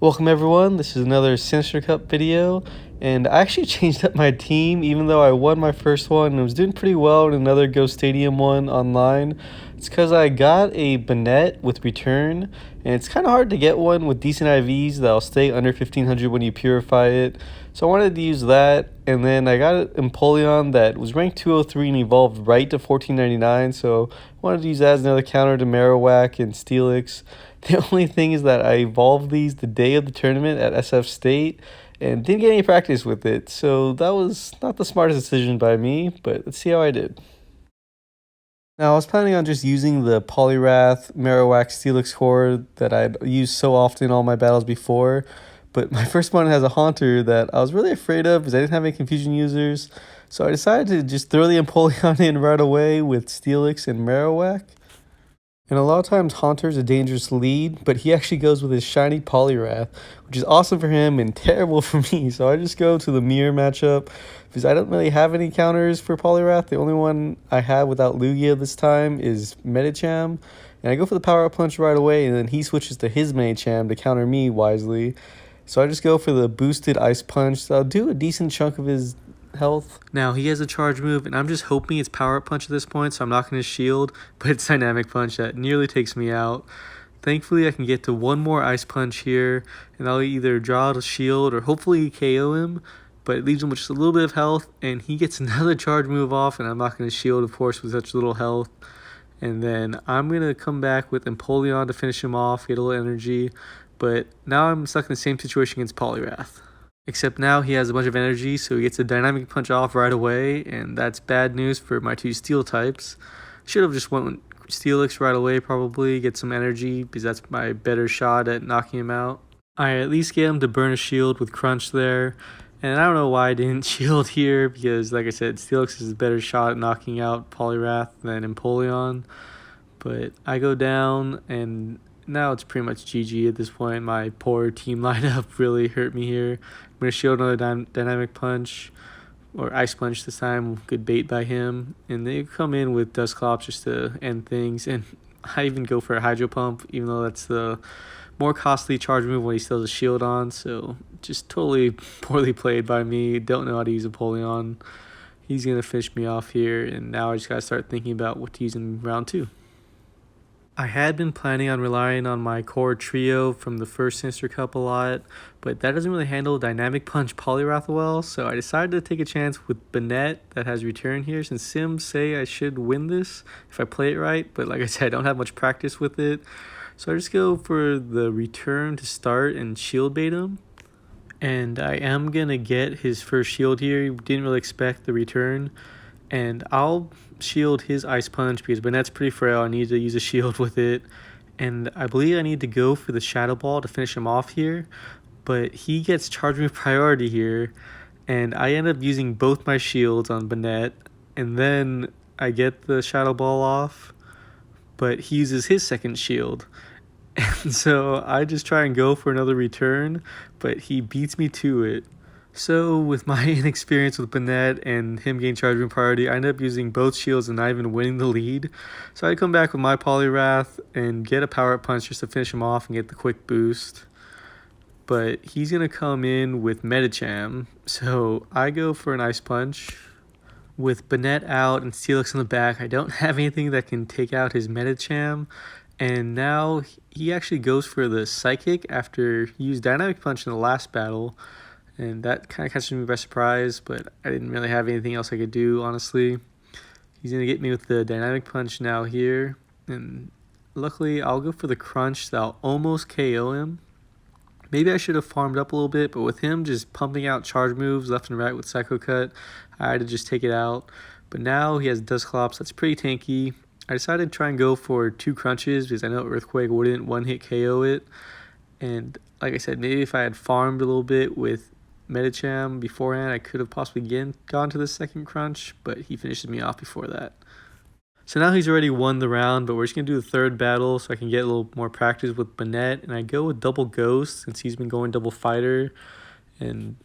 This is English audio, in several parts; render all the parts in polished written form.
Welcome everyone, this is another Sinister Cup video, and I actually changed up my team even though I won my first one and was doing pretty well in another Go Stadium one online. It's because I got a Bennett with return, and it's kind of hard to get one with decent IVs that'll stay under 1500 when you purify it. So I wanted to use that, and then I got an Empoleon that was ranked 203 and evolved right to 1499, so I wanted to use that as another counter to Marowak and Steelix. The only thing is that I evolved these the day of the tournament at SF State and didn't get any practice with it, so that was not the smartest decision by me, but let's see how I did. Now, I was planning on just using the Poliwrath, Marowak, Steelix core that I'd used so often in all my battles before, but my first one has a Haunter that I was really afraid of because I didn't have any Confusion users, so I decided to just throw the Empoleon in right away with Steelix and Marowak. And a lot of times Haunter's a dangerous lead, but he actually goes with his shiny Poliwrath, which is awesome for him and terrible for me. So I just go to the mirror matchup because I don't really have any counters for Poliwrath. The only one I have without Lugia this time is Medicham. And I go for the Power Up Punch right away, and then he switches to his Medicham to counter me wisely. So I just go for the boosted Ice Punch. So I'll do a decent chunk of his health. Now he has a charge move, and I'm just hoping it's Power Up Punch at this point, so I'm not going to shield, but it's Dynamic Punch that nearly takes me out. Thankfully, I can get to one more Ice Punch here, and I'll either draw out a shield or hopefully KO him, but it leaves him with just a little bit of health, and he gets another charge move off, and I'm not going to shield, of course, with such little health. And then I'm going to come back with Empoleon to finish him off, get a little energy, but now I'm stuck in the same situation against Poliwrath. Except now he has a bunch of energy, so he gets a Dynamic Punch off right away, and that's bad news for my two Steel types. Should have just went with Steelix right away probably, get some energy, because that's my better shot at knocking him out. I at least get him to burn a shield with Crunch there, and I don't know why I didn't shield here, because like I said, Steelix is a better shot at knocking out Poliwrath than Empoleon. But I go down, and now it's pretty much GG at this point. My poor team lineup really hurt me here. I'm going to shield another Dynamic Punch, or Ice Punch this time. Good bait by him. And they come in with Dusclops just to end things. And I even go for a Hydro Pump, even though that's the more costly charge move when he still has a shield on. So just totally poorly played by me. Don't know how to use Empoleon. He's going to finish me off here. And now I just got to start thinking about what to use in round 2. I had been planning on relying on my core trio from the first Sinister Cup a lot, but that doesn't really handle Dynamic Punch Poliwrath well, so I decided to take a chance with Bennett that has return here, since Sims say I should win this if I play it right, but like I said, I don't have much practice with it, so I just go for the return to start and shield bait him. And I am going to get his first shield here. Didn't really expect the return. And I'll shield his Ice Punch because Bennett's pretty frail. I need to use a shield with it. And I believe I need to go for the Shadow Ball to finish him off here. But he gets Charge Move priority here. And I end up using both my shields on Bennett. And then I get the Shadow Ball off. But he uses his second shield. And so I just try and go for another return. But he beats me to it. So with my inexperience with Bennett and him getting charge move priority, I ended up using both shields and not even winning the lead. So I come back with my Poliwrath and get a Power Up Punch just to finish him off and get the quick boost. But he's going to come in with Medicham, so I go for an Ice Punch. With Bennett out and Steelix in the back, I don't have anything that can take out his Medicham. And now he actually goes for the Psychic after he used Dynamic Punch in the last battle. And that kind of catches me by surprise, but I didn't really have anything else I could do, honestly. He's going to get me with the Dynamic Punch now here. And luckily, I'll go for the Crunch that'll almost KO him. Maybe I should have farmed up a little bit, but with him just pumping out charge moves left and right with Psycho Cut, I had to just take it out. But now he has Dusclops, that's pretty tanky. I decided to try and go for 2 Crunches because I know Earthquake wouldn't one-hit KO it. And like I said, maybe if I had farmed a little bit with Medicham beforehand, I could have possibly gone to the second Crunch, but he finishes me off before that. So now he's already won the round, but we're just going to do the third battle so I can get a little more practice with Bennett. And I go with double Ghost since he's been going double Fighter. And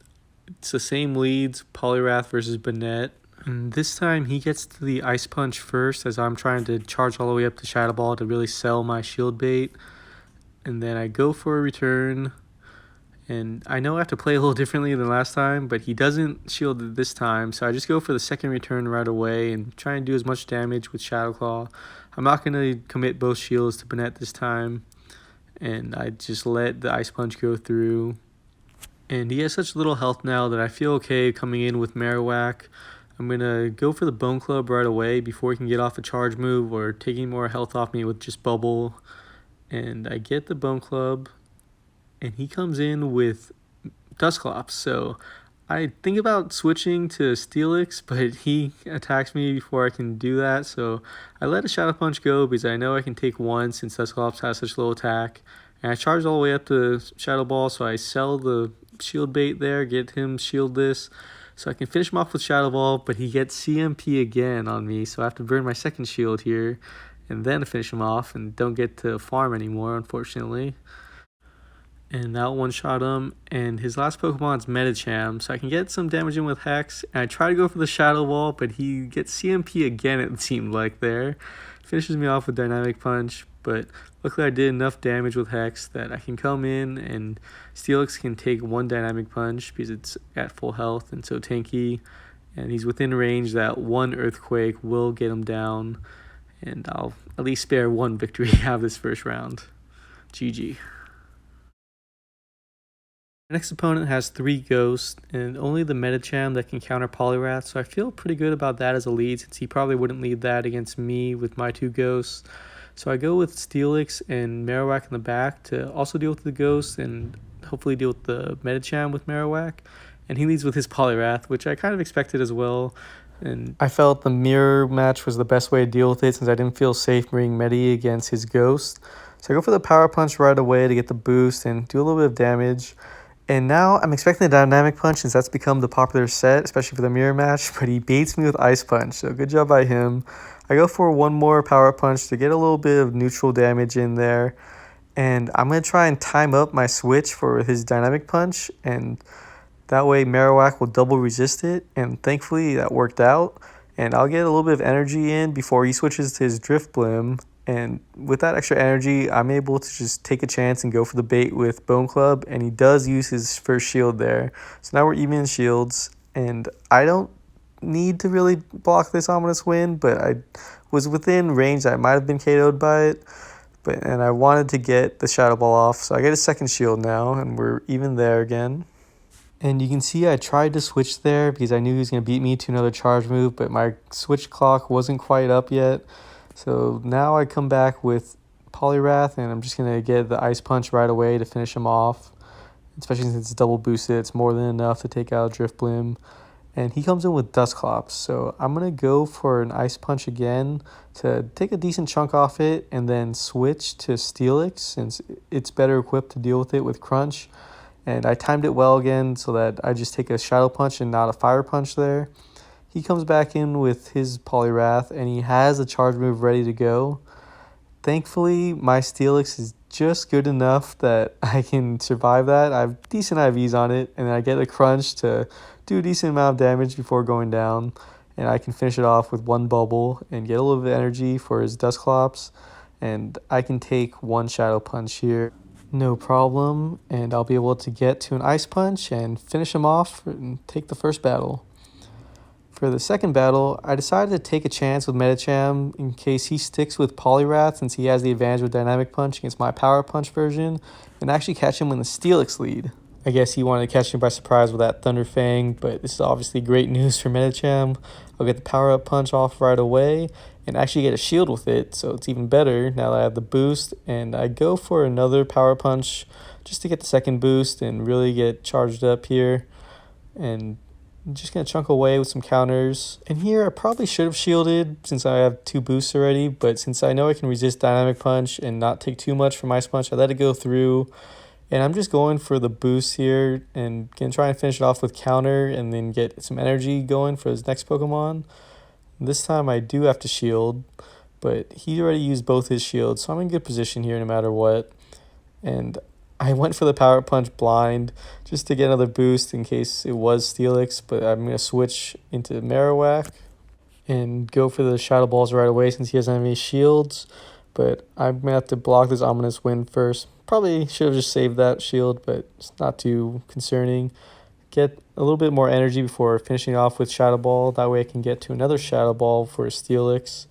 it's the same leads, Poliwrath versus Bennett. And this time he gets to the Ice Punch first as I'm trying to charge all the way up to Shadow Ball to really sell my shield bait. And then I go for a return. And I know I have to play a little differently than last time, but he doesn't shield it this time, so I just go for the second return right away and try and do as much damage with Shadow Claw. I'm not going to commit both shields to Banette this time, and I just let the Ice Punch go through. And he has such little health now that I feel okay coming in with Marowak. I'm going to go for the Bone Club right away before he can get off a charge move or taking more health off me with just Bubble. And I get the Bone Club, and he comes in with Dusclops. So I think about switching to Steelix, but he attacks me before I can do that. So I let a Shadow Punch go because I know I can take one since Dusclops has such low attack. And I charge all the way up to Shadow Ball, so I sell the shield bait there, get him shieldless, so I can finish him off with Shadow Ball, but he gets CMP again on me, so I have to burn my second shield here and then finish him off and don't get to farm anymore, unfortunately. And that one-shot him, and his last Pokemon's Medicham, so I can get some damage in with Hex, and I try to go for the Shadow Ball, but he gets CMP again, it seemed like there. Finishes me off with Dynamic Punch, but luckily I did enough damage with Hex that I can come in, and Steelix can take one Dynamic Punch because it's at full health and so tanky, and he's within range that one Earthquake will get him down, and I'll at least spare one victory out of this first round. GG. My next opponent has 3 Ghosts, and only the Medicham that can counter Poliwrath, so I feel pretty good about that as a lead, since he probably wouldn't lead that against me with my 2 Ghosts. So I go with Steelix and Marowak in the back to also deal with the Ghosts, and hopefully deal with the Medicham with Marowak. And he leads with his Poliwrath, which I kind of expected as well. And I felt the mirror match was the best way to deal with it, since I didn't feel safe mirroring Medi against his Ghost. So I go for the Power Punch right away to get the boost and do a little bit of damage. And now I'm expecting a Dynamic Punch, since that's become the popular set, especially for the mirror match, but he baits me with Ice Punch, so good job by him. I go for one more Power Punch to get a little bit of neutral damage in there, and I'm going to try and time up my switch for his Dynamic Punch, and that way Marowak will double resist it, and thankfully that worked out. And I'll get a little bit of energy in before he switches to his Drift Blim. And with that extra energy, I'm able to just take a chance and go for the bait with Bone Club. And he does use his first shield there. So now we're even in shields. And I don't need to really block this Ominous Wind, but I was within range that I might have been KO'd by it. And I wanted to get the Shadow Ball off. So I get a second shield now, and we're even there again. And you can see I tried to switch there because I knew he was going to beat me to another charge move, but my switch clock wasn't quite up yet. So now I come back with Poliwrath, and I'm just going to get the Ice Punch right away to finish him off. Especially since it's double boosted, it's more than enough to take out Drift Blim. And he comes in with Dusclops, so I'm going to go for an Ice Punch again to take a decent chunk off it, and then switch to Steelix since it's better equipped to deal with it with Crunch. And I timed it well again so that I just take a Shadow Punch and not a Fire Punch there. He comes back in with his Poliwrath, and he has a charge move ready to go. Thankfully, my Steelix is just good enough that I can survive that. I have decent IVs on it, and I get a Crunch to do a decent amount of damage before going down. And I can finish it off with one Bubble and get a little bit of energy for his Dusclops. And I can take one Shadow Punch here, no problem. And I'll be able to get to an Ice Punch and finish him off and take the first battle. For the second battle, I decided to take a chance with Medicham in case he sticks with Poliwrath, since he has the advantage with Dynamic Punch against my Power Punch version, and actually catch him in the Steelix lead. I guess he wanted to catch me by surprise with that Thunder Fang, but this is obviously great news for Medicham. I'll get the Power Up Punch off right away and actually get a shield with it, so it's even better now that I have the boost. And I go for another Power Punch just to get the second boost and really get charged up here. And I'm just going to chunk away with some counters. And here I probably should have shielded since I have 2 boosts already, but since I know I can resist Dynamic Punch and not take too much from Ice Punch, I let it go through. And I'm just going for the boost here and going to try and finish it off with counter and then get some energy going for his next Pokemon. This time I do have to shield, but he already used both his shields, so I'm in good position here no matter what. And I went for the Power Punch blind just to get another boost in case it was Steelix, but I'm going to switch into Marowak and go for the Shadow Balls right away since he doesn't have any shields. But I'm going to have to block this Ominous Wind first Probably should have just saved that shield, but it's not too concerning. Get a little bit more energy before finishing off with Shadow Ball. That way I can get to another Shadow Ball for Steelix.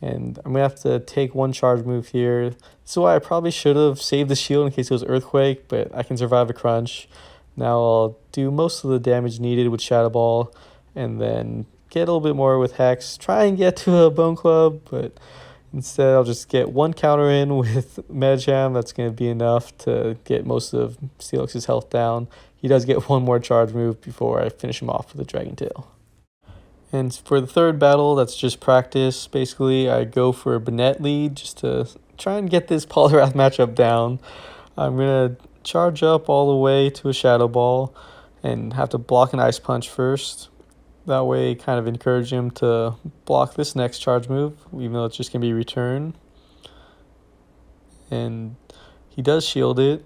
And I'm going to have to take one charge move here. This is why I probably should have saved the shield in case it was Earthquake, but I can survive a crunch. Now I'll do most of the damage needed with Shadow Ball, and then get a little bit more with Hex. Try and get to a Bone Club, but instead I'll just get one counter in with Medicham. That's going to be enough to get most of Steelix's health down. He does get one more charge move before I finish him off with a Dragon Tail. And for the third battle, that's just practice. Basically, I go for a Banette lead just to try and get this Poliwrath matchup down. I'm going to charge up all the way to a Shadow Ball and have to block an Ice Punch first. That way, kind of encourage him to block this next charge move, even though it's just going to be return. And he does shield it.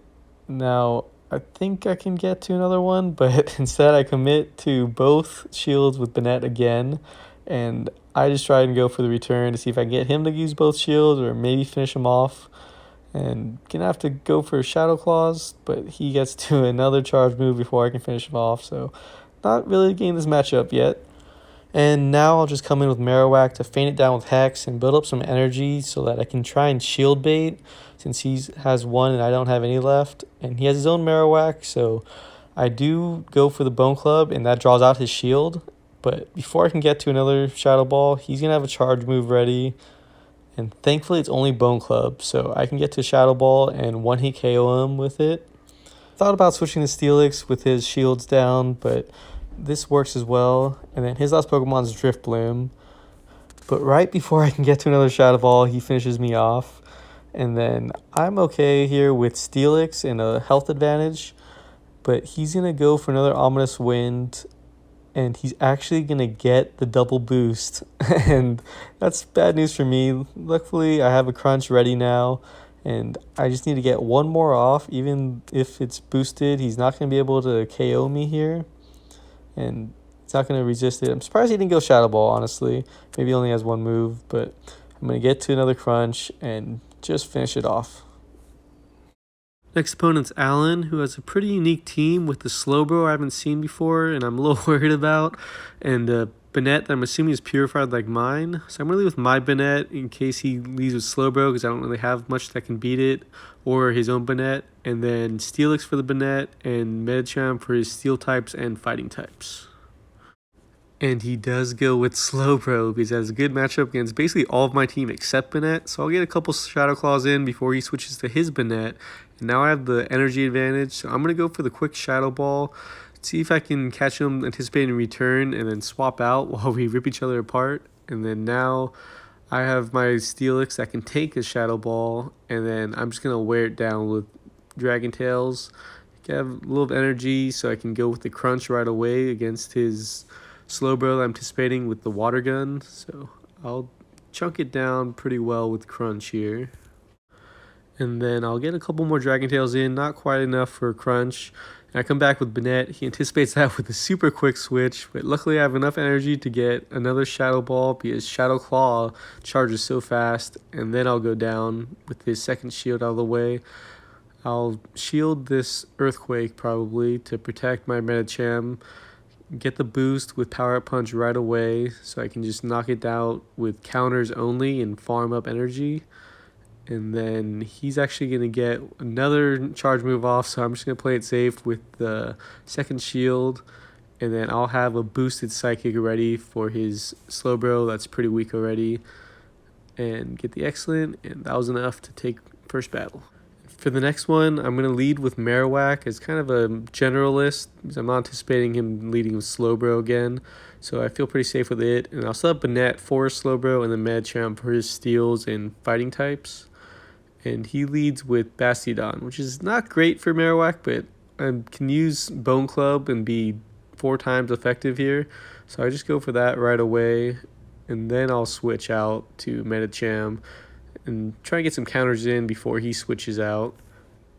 Now, I think I can get to another one, but instead I commit to both shields with Banette again, and I just try and go for the return to see if I can get him to use both shields or maybe finish him off. And gonna have to go for Shadow Claws, but he gets to another charge move before I can finish him off, so not really getting this matchup yet. And now I'll just come in with Marowak to feint it down with Hex and build up some energy so that I can try and shield bait since he has one and I don't have any left. And he has his own Marowak, so I do go for the Bone Club and that draws out his shield. But before I can get to another Shadow Ball, he's going to have a charge move ready. And thankfully it's only Bone Club, so I can get to Shadow Ball and one-hit KO him with it. Thought about switching to Steelix with his shields down, but this works as well. And then his last Pokemon is Drift Bloom. But right before I can get to another Shadow Ball, he finishes me off. And then I'm okay here with Steelix and a health advantage. But he's going to go for another Ominous Wind. And he's actually going to get the double boost. And that's bad news for me. Luckily, I have a crunch ready now. And I just need to get one more off. Even if it's boosted, he's not going to be able to KO me here. And it's not going to resist it. I'm surprised he didn't go Shadow Ball, honestly. Maybe he only has one move. But I'm going to get to another crunch and just finish it off. Next opponent's Alan, who has a pretty unique team with the Slowbro I haven't seen before and I'm a little worried about. And Banette that I'm assuming is purified like mine. So I'm going to leave with my Banette in case he leaves with Slowbro because I don't really have much that can beat it. Or his own Banette. And then Steelix for the Banette and Medicham for his Steel types and Fighting types. And he does go with Slowbro because he has a good matchup against basically all of my team except Banette. So I'll get a couple Shadow Claws in before he switches to his Banette. And now I have the energy advantage. So I'm going to go for the quick Shadow Ball. See if I can catch him anticipating return and then swap out while we rip each other apart. And then now I have my Steelix that can take a Shadow Ball. And then I'm just going to wear it down with Dragon Tails. I have a little energy so I can go with the Crunch right away against his Slowbro that I'm anticipating with the Water Gun. So I'll chunk it down pretty well with Crunch here. And then I'll get a couple more Dragon Tails in, not quite enough for a Crunch. And I come back with Banette. He anticipates that with a super quick switch, but luckily I have enough energy to get another Shadow Ball because Shadow Claw charges so fast. And then I'll go down with his second shield out of the way. I'll shield this Earthquake probably to protect my Medicham. Get the boost with Power Up Punch right away so I can just knock it out with counters only and farm up energy. And then he's actually going to get another charge move off, so I'm just going to play it safe with the second shield. And then I'll have a boosted Psychic ready for his Slowbro that's pretty weak already. And get the Excellent, and that was enough to take first battle. For the next one, I'm going to lead with Marowak as kind of a generalist because I'm not anticipating him leading with Slowbro again. So I feel pretty safe with it. And I'll set up Banette for Slowbro and then Medicham for his Steels and Fighting types. And he leads with Bastiodon, which is not great for Marowak, but I can use Bone Club and be 4 times effective here. So I just go for that right away. And then I'll switch out to Medicham and try and get some counters in before he switches out.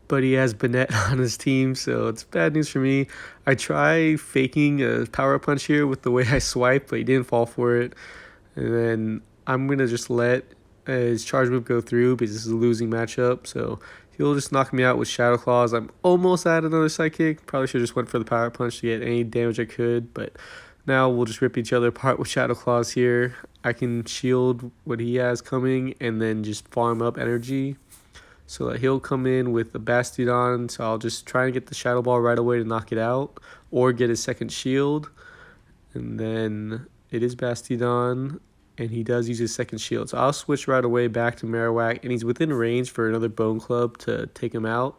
But he has Banette on his team, so it's bad news for me. I try faking a Power Up Punch here with the way I swipe, but he didn't fall for it. And then I'm going to just let his charge move go through because this is a losing matchup. So he'll just knock me out with Shadow Claws. I'm almost at another Psychic. Probably should have just went for the Power Punch to get any damage I could, but now we'll just rip each other apart with Shadow Claws here. I can shield what he has coming and then just farm up energy. So that he'll come in with the Bastiodon, so I'll just try and get the Shadow Ball right away to knock it out, or get his second shield. And then it is Bastiodon, and he does use his second shield. So I'll switch right away back to Marowak, and he's within range for another Bone Club to take him out.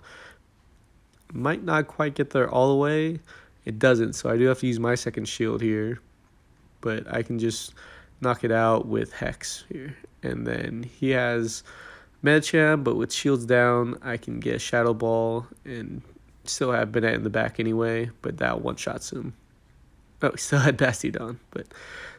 Might not quite get there all the way. It doesn't, so I do have to use my second shield here. But I can just knock it out with Hex here. And then he has Medicham, but with shields down, I can get a Shadow Ball and still have Banette in the back anyway, but that one-shots him. Oh, he still had Bastiodon, but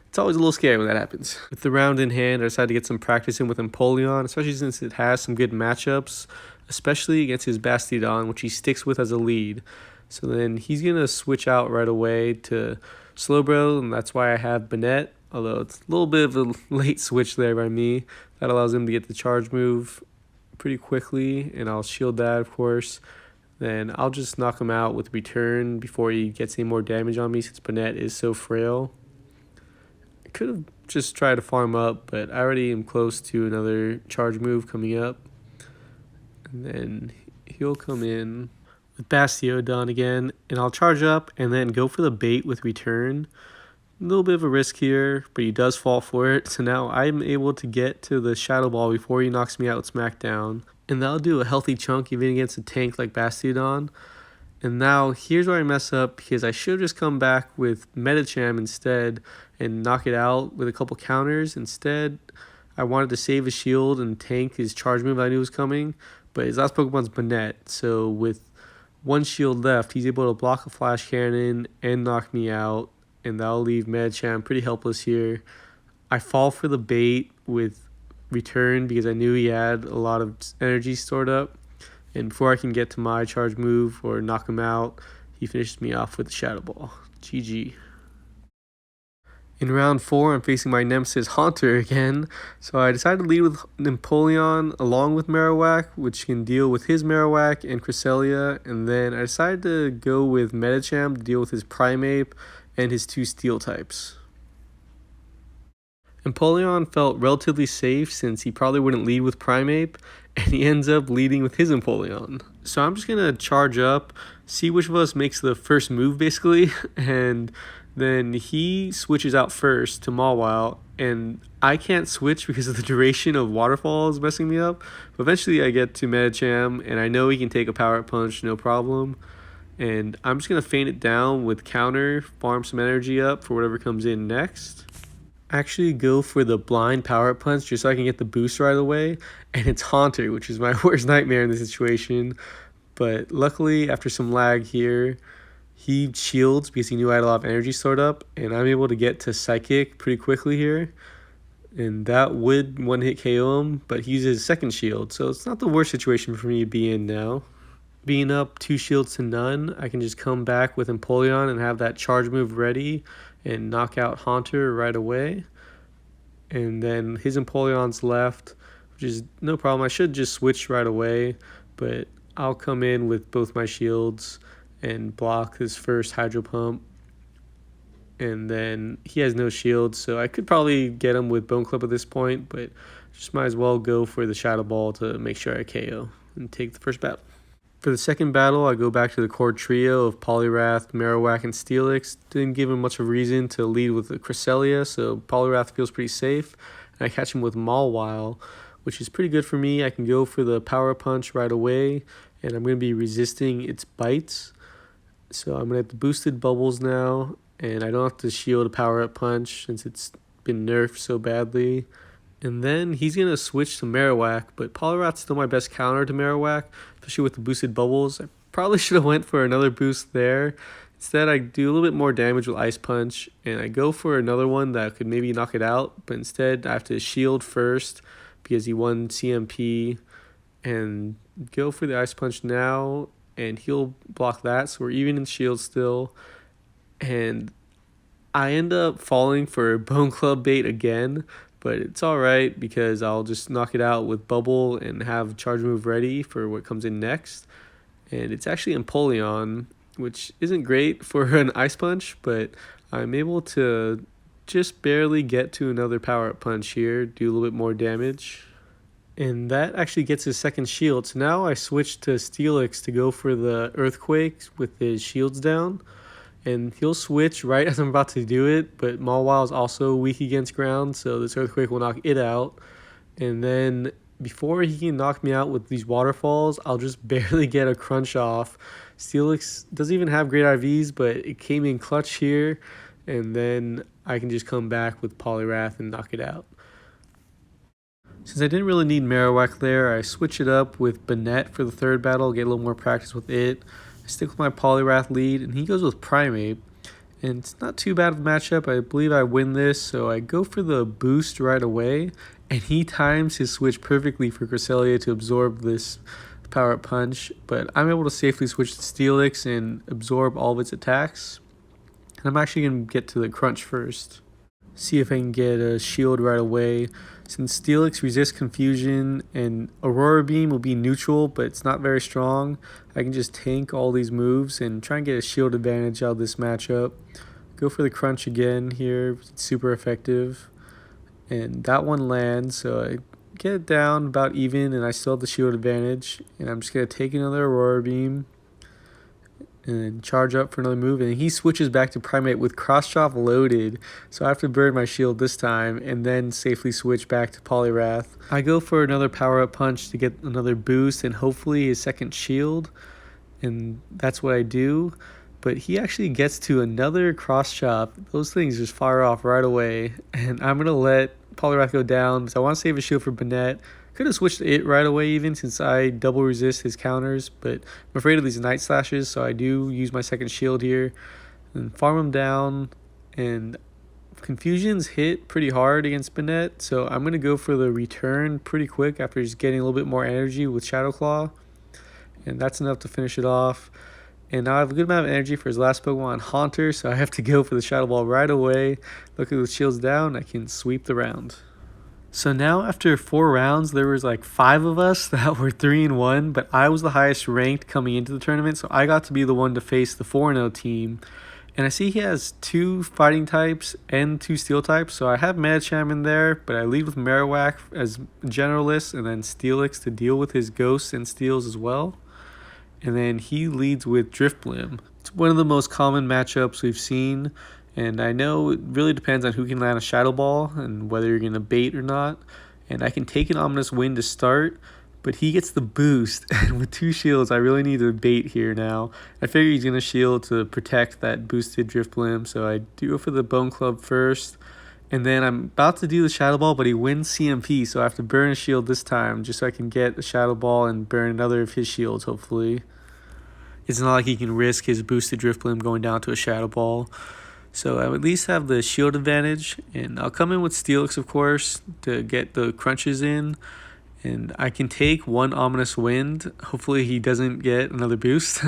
it's always a little scary when that happens. With the round in hand, I decided to get some practice in with Empoleon, especially since it has some good matchups, especially against his Bastiodon, which he sticks with as a lead. So then he's going to switch out right away to Slowbro, and that's why I have Banette, although it's a little bit of a late switch there by me. That allows him to get the charge move pretty quickly, and I'll shield that, of course. Then I'll just knock him out with Return before he gets any more damage on me, since Banette is so frail. I could have just tried to farm up, but I already am close to another charge move coming up. And then he'll come in with Bastiodon again, and I'll charge up and then go for the bait with Return. A little bit of a risk here, but he does fall for it. So now I'm able to get to the Shadow Ball before he knocks me out with Smackdown. And that'll do a healthy chunk even against a tank like Bastiodon. And now here's where I mess up, because I should have just come back with Medicham instead and knock it out with a couple counters. Instead, I wanted to save his shield and tank his charge move I knew was coming. But his last Pokemon's Banette, so with one shield left, he's able to block a Flash Cannon and knock me out. And that'll leave Medicham pretty helpless here. I fall for the bait with Return because I knew he had a lot of energy stored up. And before I can get to my charge move or knock him out, he finishes me off with the Shadow Ball. GG. In round 4, I'm facing my nemesis Haunter again. So I decided to lead with Empoleon along with Marowak, which can deal with his Marowak and Cresselia. And then I decided to go with Medicham to deal with his Primeape and his 2 steel types. Empoleon felt relatively safe since he probably wouldn't lead with Primeape, and he ends up leading with his Empoleon. So I'm just going to charge up, see which of us makes the first move basically, and then he switches out first to Mawile, and I can't switch because of the duration of Waterfalls messing me up. But eventually I get to Medicham, and I know he can take a Power Up Punch, no problem. And I'm just going to feint it down with counter, farm some energy up for whatever comes in next. Actually go for the blind Power Up Punch just so I can get the boost right away. And it's Haunter, which is my worst nightmare in this situation. But luckily, after some lag here, he shields because he knew I had a lot of energy stored up. And I'm able to get to Psychic pretty quickly here. And that would one-hit KO him, but he uses his second shield. So it's not the worst situation for me to be in now. Being up 2 shields to none, I can just come back with Empoleon and have that charge move ready and knock out Haunter right away. And then his Empoleon's left, which is no problem. I should just switch right away, but I'll come in with both my shields and block his first Hydro Pump. And then he has no shield, so I could probably get him with Bone Club at this point, but just might as well go for the Shadow Ball to make sure I KO and take the first battle. For the second battle, I go back to the core trio of Poliwrath, Marowak, and Steelix. Didn't give him much of a reason to lead with the Cresselia, so Poliwrath feels pretty safe. And I catch him with Mawile, which is pretty good for me. I can go for the Power Punch right away, and I'm going to be resisting its bites. So I'm going to have the boosted bubbles now, and I don't have to shield a Power Up Punch since it's been nerfed so badly. And then he's going to switch to Marowak, but Poliwrath's still my best counter to Marowak, especially with the boosted bubbles. I probably should have went for another boost there. Instead, I do a little bit more damage with Ice Punch, and I go for another one that could maybe knock it out, but instead I have to shield first because he won CMP, and go for the Ice Punch now, and he'll block that, so we're even in shield still. And I end up falling for Bone Club bait again, but it's alright because I'll just knock it out with Bubble and have Charge Move ready for what comes in next. And it's actually Empoleon, which isn't great for an Ice Punch, but I'm able to just barely get to another Power-Up Punch here, do a little bit more damage. And that actually gets his second shield. So now I switch to Steelix to go for the Earthquake with his shields down. And he'll switch right as I'm about to do it, but Mawile is also weak against ground, so this Earthquake will knock it out. And then before he can knock me out with these waterfalls, I'll just barely get a crunch off. Steelix doesn't even have great IVs, but it came in clutch here, and then I can just come back with Poliwrath and knock it out. Since I didn't really need Marowak there, I switch it up with Banette for the third battle, get a little more practice with it. I stick with my Poliwrath lead, and he goes with Primeape. And it's not too bad of a matchup. I believe I win this, so I go for the boost right away. And he times his switch perfectly for Cresselia to absorb this Power-Up Punch. But I'm able to safely switch to Steelix and absorb all of its attacks. And I'm actually going to get to the Crunch first. See if I can get a shield right away. Since Steelix resists Confusion and Aurora Beam will be neutral, but it's not very strong, I can just tank all these moves and try and get a shield advantage out of this matchup. Go for the Crunch again here, it's super effective. And that one lands, so I get it down about even and I still have the shield advantage. And I'm just going to take another Aurora Beam and charge up for another move, and he switches back to Primeape with Cross Chop loaded, so I have to burn my shield this time and then safely switch back to Poliwrath. I go for another Power-Up Punch to get another boost and hopefully his second shield, and that's what I do. But he actually gets to another Cross Chop. Those things just fire off right away, and I'm going to let Poliwrath go down because I want to save a shield for Banette. Could have switched to it right away even since I double resist his counters, but I'm afraid of these Night Slashes, so I do use my second shield here and farm him down. And Confusion's hit pretty hard against Banette, so I'm going to go for the return pretty quick after just getting a little bit more energy with Shadow Claw. And that's enough to finish it off. And now I have a good amount of energy for his last Pokemon, Haunter, so I have to go for the Shadow Ball right away. Luckily with shields down, I can sweep the round. So now after 4 rounds, there was like 5 of us that were 3-1, but I was the highest ranked coming into the tournament, so I got to be the one to face the 4-0 team. And I see he has 2 fighting types and 2 steel types, so I have Medicham in there, but I lead with Marowak as generalist and then Steelix to deal with his ghosts and steels as well. And then he leads with Drifblim. It's one of the most common matchups we've seen. And I know it really depends on who can land a Shadow Ball and whether you're going to bait or not. And I can take an Ominous Wind to start, but he gets the boost. And with 2 shields, I really need to bait here now. I figure he's going to shield to protect that boosted Drifblim, so I do go for the Bone Club first. And then I'm about to do the Shadow Ball, but he wins CMP, so I have to burn a shield this time just so I can get a Shadow Ball and burn another of his shields, hopefully. It's not like he can risk his boosted Drifblim going down to a Shadow Ball. So I would at least have the shield advantage, and I'll come in with Steelix, of course, to get the crunches in. And I can take 1 Ominous Wind. Hopefully he doesn't get another boost.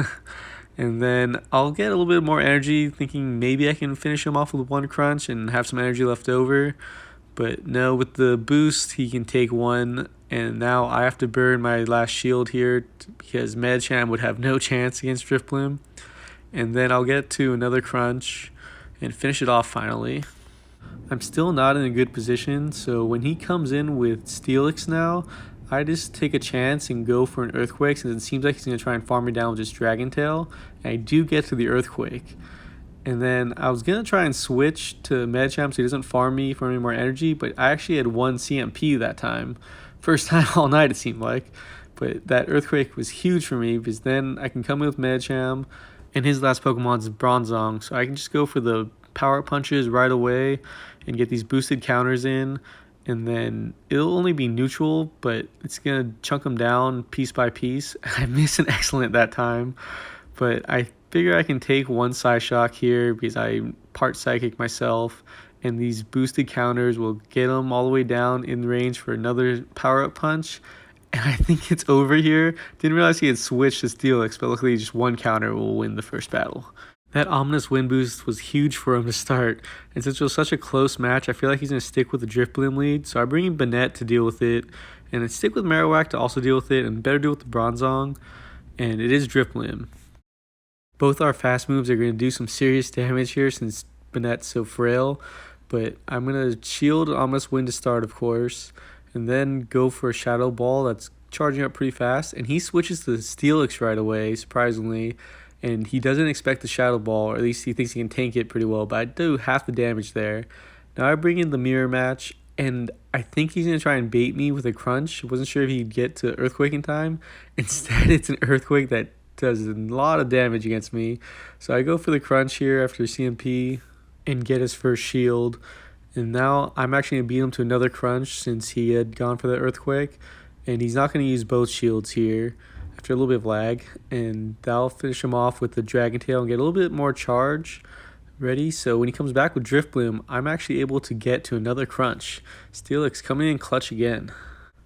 And then I'll get a little bit more energy, thinking maybe I can finish him off with 1 crunch and have some energy left over. But no, with the boost, he can take 1. And now I have to burn my last shield here because Medicham would have no chance against Drifblim. And then I'll get to another crunch and finish it off finally. I'm still not in a good position, so when he comes in with Steelix now, I just take a chance and go for an Earthquake since it seems like he's going to try and farm me down with just Dragon Tail, and I do get to the Earthquake. And then I was going to try and switch to Medicham so he doesn't farm me for any more energy, but I actually had 1 CMP that time. First time all night it seemed like, but that Earthquake was huge for me because then I can come in with Medicham, and his last Pokemon is Bronzong, so I can just go for the Power Punches right away and get these boosted counters in, and then it'll only be neutral, but it's going to chunk them down piece by piece. I missed an Excellent that time, but I figure I can take 1 Psyshock here because I part Psychic myself, and these boosted counters will get them all the way down in range for another Power-Up Punch. And I think it's over here. Didn't realize he had switched to Steelix, but luckily just 1 counter will win the first battle. That ominous wind boost was huge for him to start, and since it was such a close match, I feel like he's going to stick with the Drifblim lead, so I bring in Banette to deal with it, and then stick with Marowak to also deal with it, and better deal with the Bronzong, and it is Drifblim. Both our fast moves are going to do some serious damage here since Banette's so frail, but I'm going to shield Ominous Wind to start, of course, and then go for a Shadow Ball that's charging up pretty fast, and he switches to Steelix right away, surprisingly, and he doesn't expect the Shadow Ball, or at least he thinks he can tank it pretty well, but I do half the damage there. Now I bring in the Mirror Match, and I think he's going to try and bait me with a Crunch. Wasn't sure if he'd get to Earthquake in time. Instead, it's an Earthquake that does a lot of damage against me. So I go for the Crunch here after CMP and get his first shield. And now I'm actually going to beat him to another Crunch since he had gone for the Earthquake. And he's not going to use both shields here after a little bit of lag, and that'll finish him off with the Dragon Tail and get a little bit more charge ready. So when he comes back with Drifblim, I'm actually able to get to another Crunch. Steelix coming in clutch again.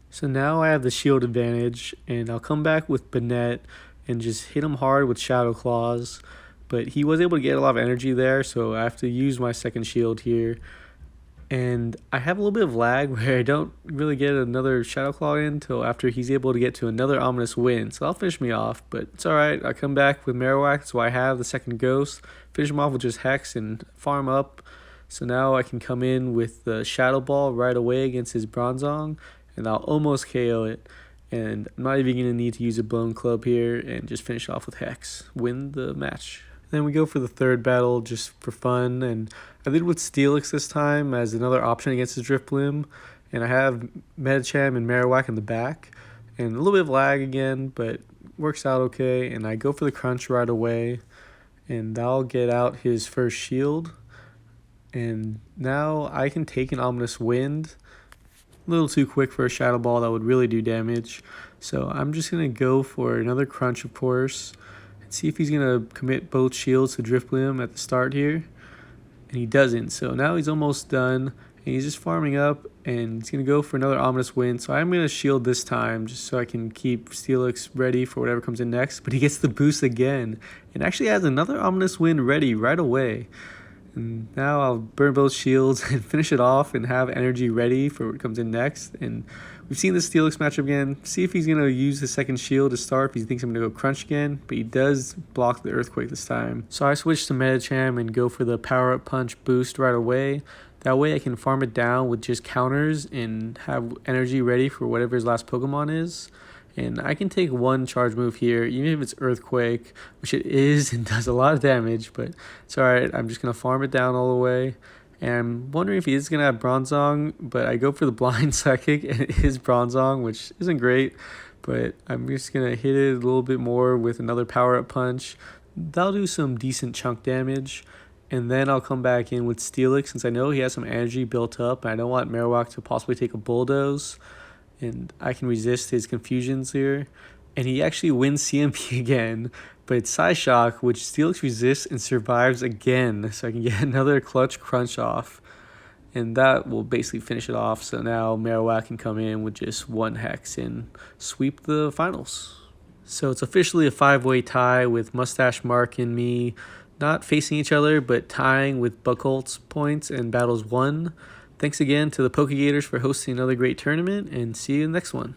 So now I have the shield advantage, and I'll come back with Banette and just hit him hard with Shadow Claws. But he was able to get a lot of energy there, so I have to use my second shield here. And I have a little bit of lag where I don't really get another Shadow Claw in until after he's able to get to another Ominous Wind. So that'll finish me off, but it's alright. I come back with Marowak, so I have the second Ghost. Finish him off with just Hex and farm up. So now I can come in with the Shadow Ball right away against his Bronzong, and I'll almost KO it. And I'm not even going to need to use a Blown Club here and just finish off with Hex. Win the match. Then we go for the third battle just for fun, and I lead with Steelix this time as another option against his Drifblim, and I have Medicham and Marowak in the back, and a little bit of lag again, but works out okay, and I go for the Crunch right away, and I'll get out his first shield, and now I can take an Ominous Wind. A little too quick for a Shadow Ball that would really do damage, so I'm just going to go for another Crunch, of course, see if he's going to commit both shields to Drifblim at the start here, and he doesn't. So now he's almost done, and he's just farming up, and he's going to go for another Ominous Wind. So I'm going to shield this time just so I can keep Steelix ready for whatever comes in next, but he gets the boost again and actually has another Ominous Wind ready right away. And now I'll burn both shields and finish it off and have energy ready for what comes in next. And we've seen this Steelix matchup again. See if he's going to use his second shield to start if he thinks I'm going to go Crunch again. But he does block the Earthquake this time. So I switch to Medicham and go for the Power Up Punch boost right away. That way I can farm it down with just counters and have energy ready for whatever his last Pokemon is. And I can take one charge move here, even if it's Earthquake, which it is and does a lot of damage, but it's alright. I'm just going to farm it down all the way. And I'm wondering if he is going to have Bronzong, but I go for the Blind Psychic, and it is Bronzong, which isn't great. But I'm just going to hit it a little bit more with another Power-Up Punch. That'll do some decent chunk damage. And then I'll come back in with Steelix, since I know he has some energy built up, and I don't want Marowak to possibly take a Bulldoze. And I can resist his confusions here. And he actually wins CMP again, but it's Psyshock, which Steelix resists and survives again. So I can get another clutch Crunch off. And that will basically finish it off. So now Marowak can come in with just one Hex and sweep the finals. So it's officially a 5-way tie with Mustache Mark and me not facing each other, but tying with Buckholtz points and battles won. Thanks again to the PokeGatrs for hosting another great tournament, and see you in the next one.